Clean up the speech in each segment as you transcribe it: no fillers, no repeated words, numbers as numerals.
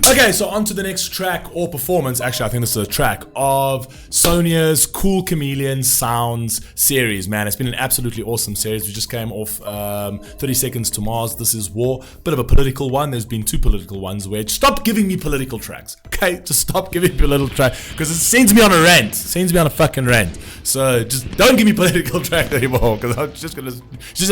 Okay, so on to the next track or performance. Actually, I think this is a track of Sonia's Cool Chameleon Sounds series. Man, it's been an absolutely awesome series. We just came off 30 Seconds to Mars, This Is War. Bit of a political one. There's been 2 political ones where stop giving me political tracks. Okay, just stop giving me political tracks because it sends me on a rant. It sends me on a fucking rant. So just don't give me political track anymore because I'm just gonna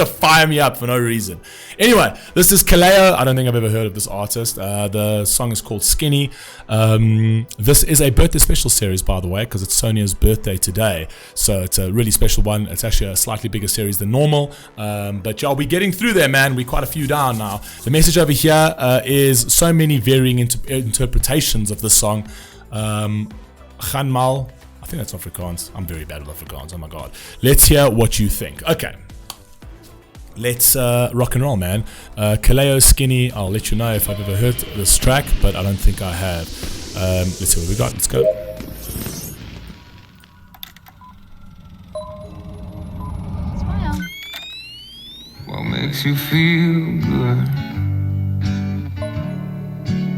fire me up for no reason. Anyway, this is KALEO. I don't think I've ever heard of this artist. The song is called Skinny. This is a birthday special series, by the way, because it's Sonia's birthday today. So it's a really special one. It's actually a slightly bigger series than normal. But y'all, we're getting through there, man. We're quite a few down now. The message over here is so many varying interpretations of the song. Gaan, I think that's Afrikaans. I'm very bad with Afrikaans. Oh my god. Let's hear what you think. Okay. Let's rock and roll, man. KALEO Skinny. I'll let you know if I've ever heard this track, but I don't think I have. Let's see what we got. Let's go. Smile. What makes you feel good?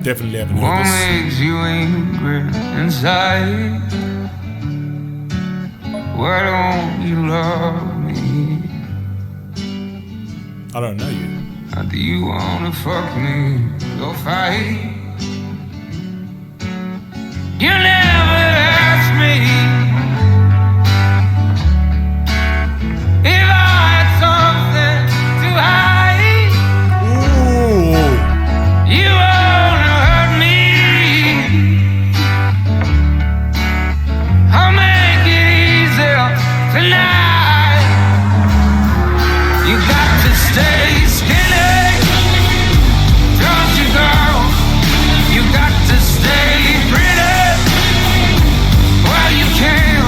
Definitely haven't What heard this. makes you angry inside? Why don't you love me? I don't know you. How do you wanna fuck me? Go fight. You never asked me if I had something to hide. Ooh. You wanna hurt me. I'll make it easier tonight. You got to stay skinny. Don't you, girl? You got to stay pretty while you can.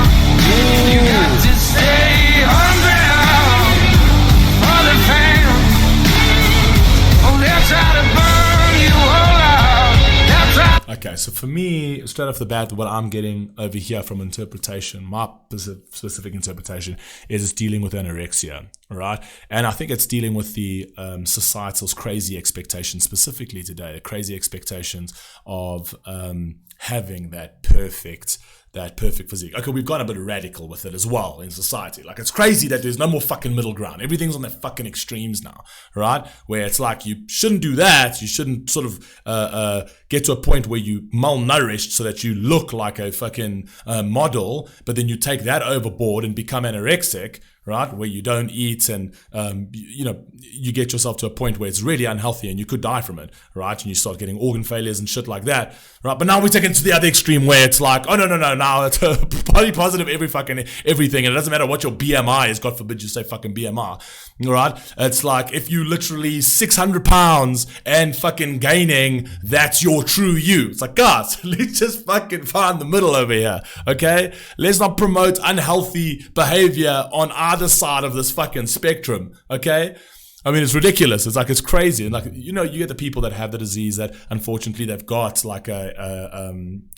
You got to stay hungry for the fans. Oh, they'll try to burn you all out. They'll try. Okay, so for me, straight off the bat, what I'm getting over here from interpretation, my specific interpretation, is it's dealing with anorexia, right? And I think it's dealing with the societal's crazy expectations, specifically today, the crazy expectations of having that perfect physique. Okay, we've gone a bit radical with it as well in society. Like, it's crazy that there's no more fucking middle ground. Everything's on the fucking extremes now, right? Where it's like, you shouldn't do that. You shouldn't sort of get to a point where you malnourished so that you look like a fucking model, but then you take that overboard and become anorexic, right? Where you don't eat and, you get yourself to a point where it's really unhealthy and you could die from it, right? And you start getting organ failures and shit like that, right? But now we take it to the other extreme where it's like, oh, no, now it's body positive everything. And it doesn't matter what your BMI is, God forbid you say fucking BMI, right? It's like, if you literally 600 pounds and fucking gaining, that's your true you. It's like, guys, let's just fucking find the middle over here, okay? Let's not promote unhealthy behavior on either side of this fucking spectrum, okay? I mean, it's ridiculous. It's like, it's crazy. And like, you get the people that have the disease that unfortunately they've got like a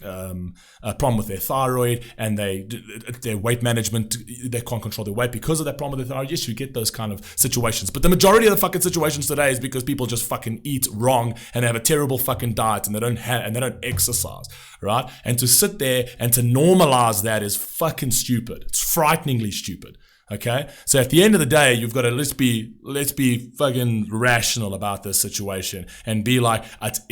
problem with their thyroid and their weight management, they can't control their weight because of that problem with their thyroid. Yes, you get those kind of situations. But the majority of the fucking situations today is because people just fucking eat wrong and they have a terrible fucking diet and they don't exercise, right? And to sit there and to normalize that is fucking stupid. It's frighteningly stupid. Okay, so at the end of the day, you've got to let's be fucking rational about this situation and be like, it's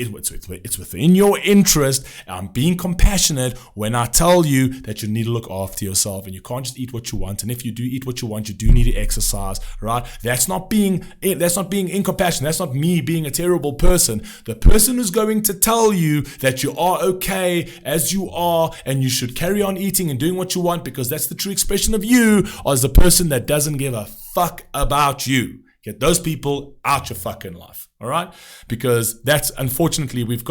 within your interest. I'm being compassionate when I tell you that you need to look after yourself and you can't just eat what you want. And if you do eat what you want, you do need to exercise, right? That's not being incompassionate. That's not me being a terrible person. The person who's going to tell you that you are okay as you are and you should carry on eating and doing what you want because that's the true expression of you, as the person that doesn't give a fuck about you. Get those people out your fucking life, all right? Because that's, unfortunately, we've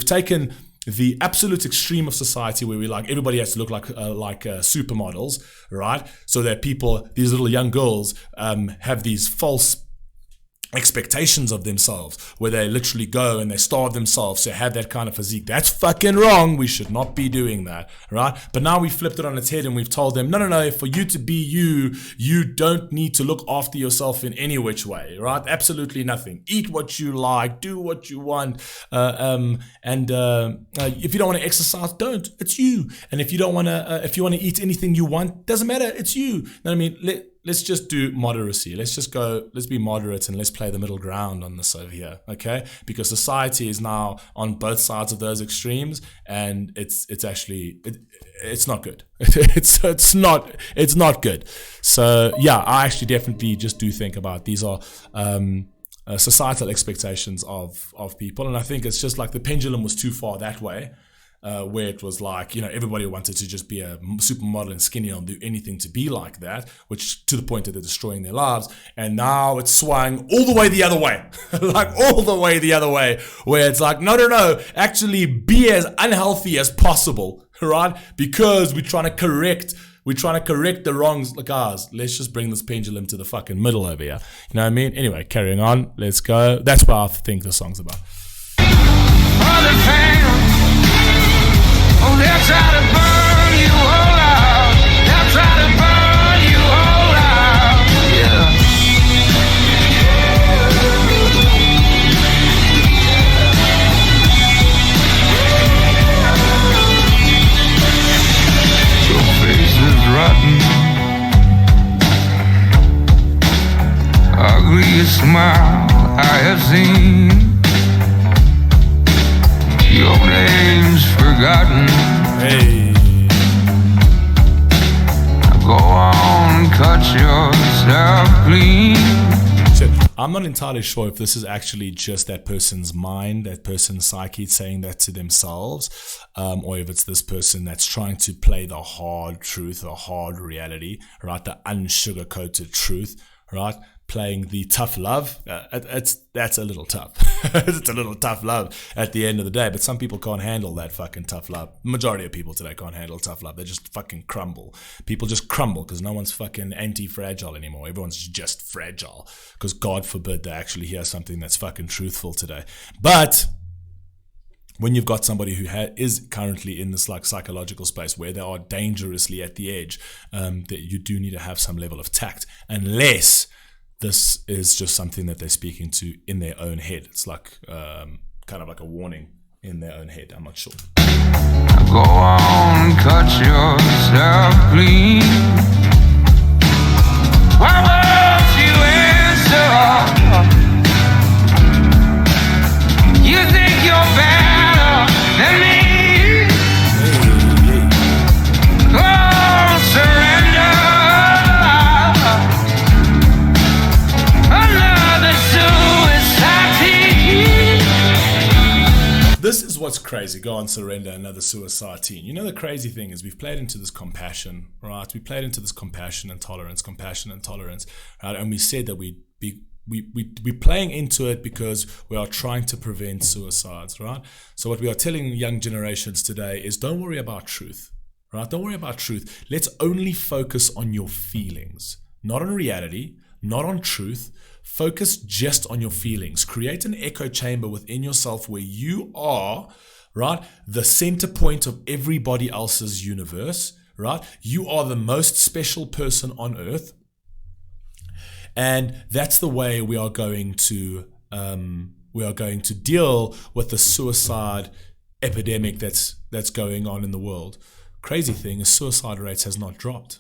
taken the absolute extreme of society where we like everybody has to look like supermodels, right? So that these little young girls, have these false expectations of themselves, where they literally go and they starve themselves to have that kind of physique. That's fucking wrong. We should not be doing that, right? But now we flipped it on its head and we've told them, no, for you to be you, you don't need to look after yourself in any which way, right? Absolutely nothing. Eat what you like, do what you want, and if you don't want to exercise, don't. It's you. And if you don't want to, if you want to eat anything you want, doesn't matter. It's you. You know what I mean? Let's just do moderacy. Let's be moderate and let's play the middle ground on this over here, okay? Because society is now on both sides of those extremes, and it's not good. it's not good. So yeah, I actually definitely just do think about these are societal expectations of people, and I think it's just like the pendulum was too far that way. Where it was like, you know, everybody wanted to just be a supermodel and skinny and do anything to be like that, which to the point that they're destroying their lives. And now it's swung all the way the other way, like all the way the other way, where it's like, no, actually be as unhealthy as possible, right? Because we're trying to correct the wrongs. Like, guys, let's just bring this pendulum to the fucking middle over here. You know what I mean? Anyway, carrying on. Let's go. That's what I think the song's about. Oh, they'll try to burn you all out. They'll try to burn you all out. Yeah. Your face is rotten. Ugliest smile I have seen. Your name's forgotten. Hey. Go on, cut yourself clean. So I'm not entirely sure if this is actually just that person's mind, that person's psyche saying that to themselves, or if it's this person that's trying to play the hard truth, the hard reality, right? The unsugar-coated truth, right? Playing the tough love. That's a little tough. It's a little tough love at the end of the day, but some people can't handle that fucking tough love. Majority of people today can't handle tough love. They just fucking crumble. People just crumble because no one's fucking anti-fragile anymore. Everyone's just fragile because God forbid they actually hear something that's fucking truthful today. But when you've got somebody who is currently in this like psychological space where they are dangerously at the edge, that you do need to have some level of tact, unless this is just something that they're speaking to in their own head. It's like kind of like a warning in their own head. I'm not sure. Go on, cut yourself clean. Why won't you answer? You think you're better than me? Oh, surrender. This is what's crazy. Go on, surrender, another suicide teen. You know, the crazy thing is we've played into this compassion, right? We played into this compassion and tolerance, right? And we said that we're playing into it because we are trying to prevent suicides, right? So what we are telling young generations today is don't worry about truth, right? Don't worry about truth. Let's only focus on your feelings, not on reality, not on truth. Focus just on your feelings. Create an echo chamber within yourself where you are, right, the center point of everybody else's universe, right? You are the most special person on earth. And that's the way we are going to deal with the suicide epidemic that's going on in the world. Crazy thing is suicide rates has not dropped.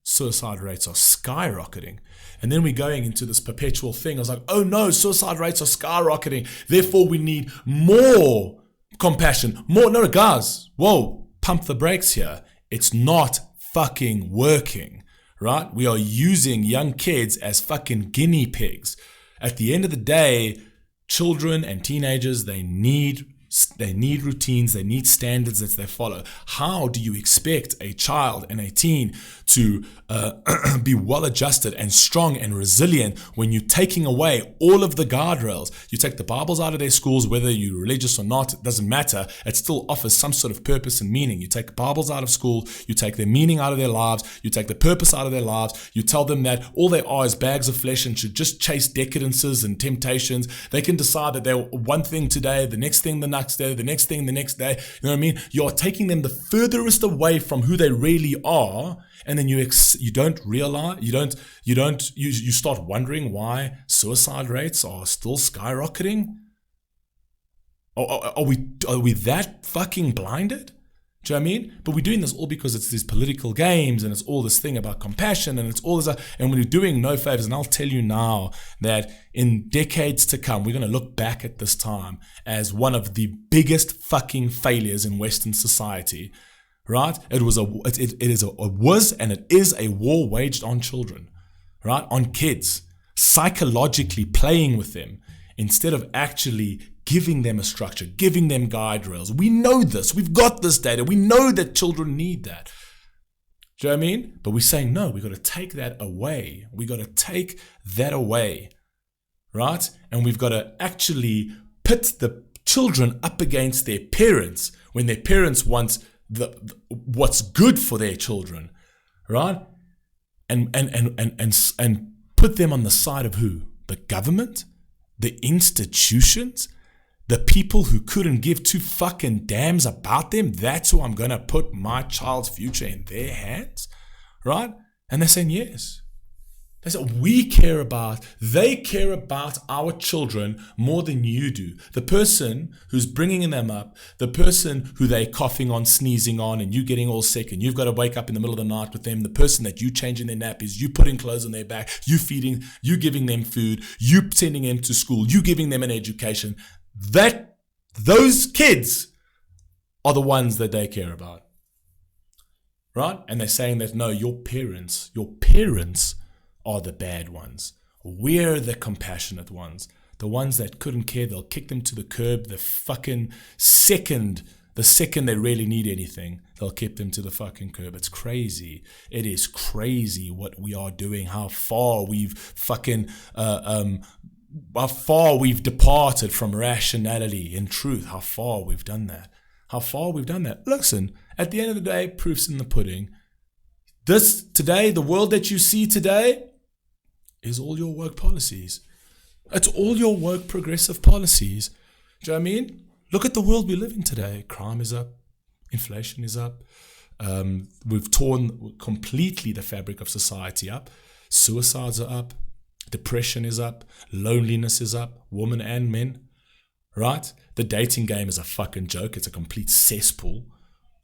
Suicide rates are skyrocketing. And then we're going into this perpetual thing. I was like, oh no, suicide rates are skyrocketing. Therefore, we need more compassion. No, guys, whoa, pump the brakes here. It's not fucking working, right? We are using young kids as fucking guinea pigs. At the end of the day, children and teenagers, they need routines, they need standards that they follow. How do you expect a child and a teen to be well adjusted and strong and resilient when you're taking away all of the guardrails? You take the Bibles out of their schools, whether you're religious or not, it doesn't matter. It still offers some sort of purpose and meaning. You take Bibles out of school, you take their meaning out of their lives, you take the purpose out of their lives, you tell them that all they are is bags of flesh and should just chase decadences and temptations. They can decide that they're one thing today, the next thing the next day, the next thing the next day. You know what I mean? You're taking them the furthest away from who they really are, and then you don't realize, you start wondering why suicide rates are still skyrocketing. Are we that fucking blinded? Do you know what I mean? But we're doing this all because it's these political games and it's all this thing about compassion and it's all this, and we're doing no favors. And I'll tell you now that in decades to come, we're going to look back at this time as one of the biggest fucking failures in Western society, right? It is a war waged on children, right? On kids, psychologically playing with them instead of actually giving them a structure, giving them guide rails. We know this. We've got this data. We know that children need that. Do you know what I mean? But we're saying, no, we've got to take that away. We've got to take that away, right? And we've got to actually pit the children up against their parents when their parents want what's good for their children, right? And put them on the side of who? The government? The institutions? The people who couldn't give two fucking damns about them, that's who I'm going to put my child's future in their hands, right? And they're saying yes. They said, they care about our children more than you do. The person who's bringing them up, the person who they're coughing on, sneezing on, and you getting all sick, and you've got to wake up in the middle of the night with them, the person that you changing their nappies, you putting clothes on their back, you feeding, you giving them food, you sending them to school, you giving them an education, those kids are the ones that they care about, right? And they're saying that, no, your parents are the bad ones. We're the compassionate ones. The ones that couldn't care, they'll kick them to the curb the second they really need anything, they'll kick them to the fucking curb. It's crazy. It is crazy what we are doing, how far we've departed from rationality and truth, how far we've done that. Listen, at the end of the day, proof's in the pudding. The world that you see today is all your woke policies. It's all your woke progressive policies. Do you know what I mean? Look at the world we live in today. Crime is up. Inflation is up. We've torn completely the fabric of society up. Suicides are up. Depression is up. Loneliness is up. Women and men. Right? The dating game is a fucking joke. It's a complete cesspool.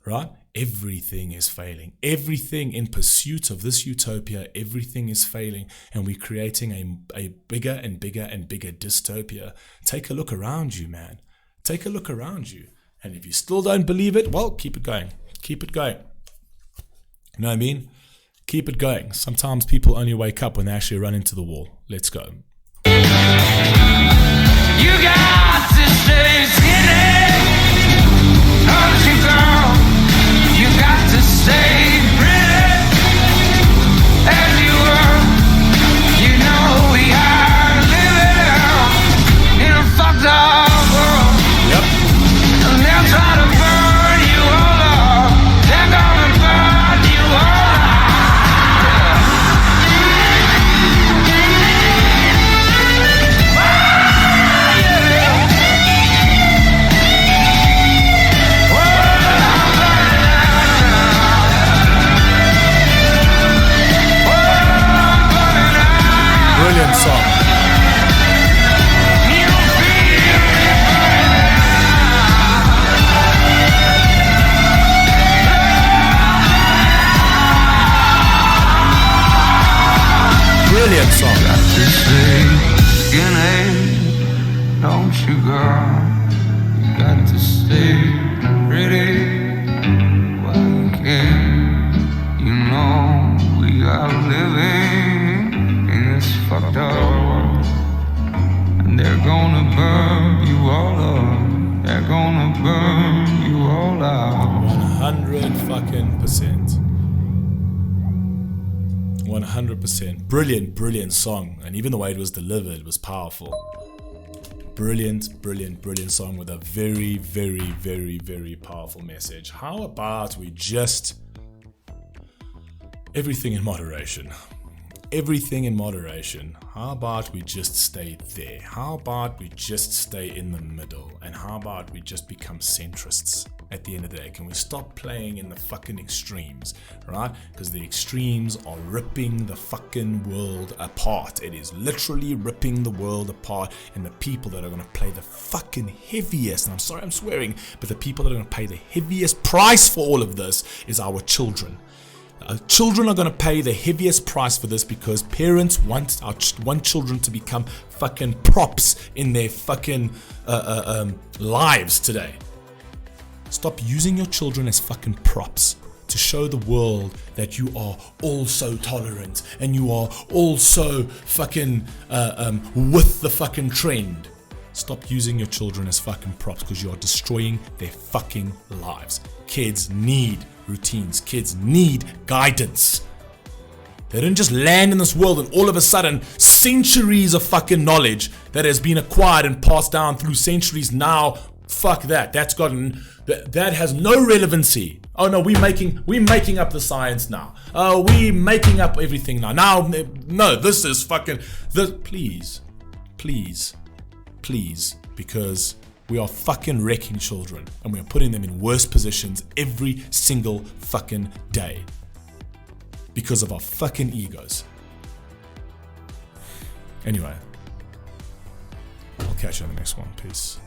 Right? Everything is failing. Everything in pursuit of this utopia, everything is failing. And we're creating a bigger and bigger and bigger dystopia. Take a look around you, man. Take a look around you. And if you still don't believe it, well, keep it going. Keep it going. You know what I mean? Keep it going. Sometimes people only wake up when they actually run into the wall. Let's go. You got to stay skinny, don't you, girl? You got to stay pretty as you were. You know we are living in a fucked up world. Yep. And they'll try to burn you all up. They're gonna burn you all up. Brilliant song. Brilliant song. Got to stay skinny, don't you, girl? You got to stay pretty while you can. You know we are living in this fucked up world, and they're gonna burn you all up. They're gonna burn you all out. 100%. Brilliant song. And even the way it was delivered was powerful. Brilliant song with a very powerful message. How about we just... Everything in moderation. How about we just stay there? How about we just stay in the middle? And how about we just become centrists at the end of the day? Can we stop playing in the fucking extremes, right? Because the extremes are ripping the fucking world apart. It is literally ripping the world apart, and the people that are going to play the fucking heaviest, and I'm sorry I'm swearing, but the people that are going to pay the heaviest price for all of this is our children. Children are going to pay the heaviest price for this because parents want children to become fucking props in their fucking lives today. Stop using your children as fucking props to show the world that you are all so tolerant and you are all so fucking with the fucking trend. Stop using your children as fucking props because you are destroying their fucking lives. Kids need routines. Kids need guidance. They don't just land in this world and all of a sudden centuries of fucking knowledge that has been acquired and passed down through centuries now. Fuck that. That has no relevancy. Oh no, we're making up the science now. Oh, we're making up everything now. No, this is fucking please, because we are fucking wrecking children and we are putting them in worse positions every single fucking day because of our fucking egos. Anyway, I'll catch you on the next one. Peace.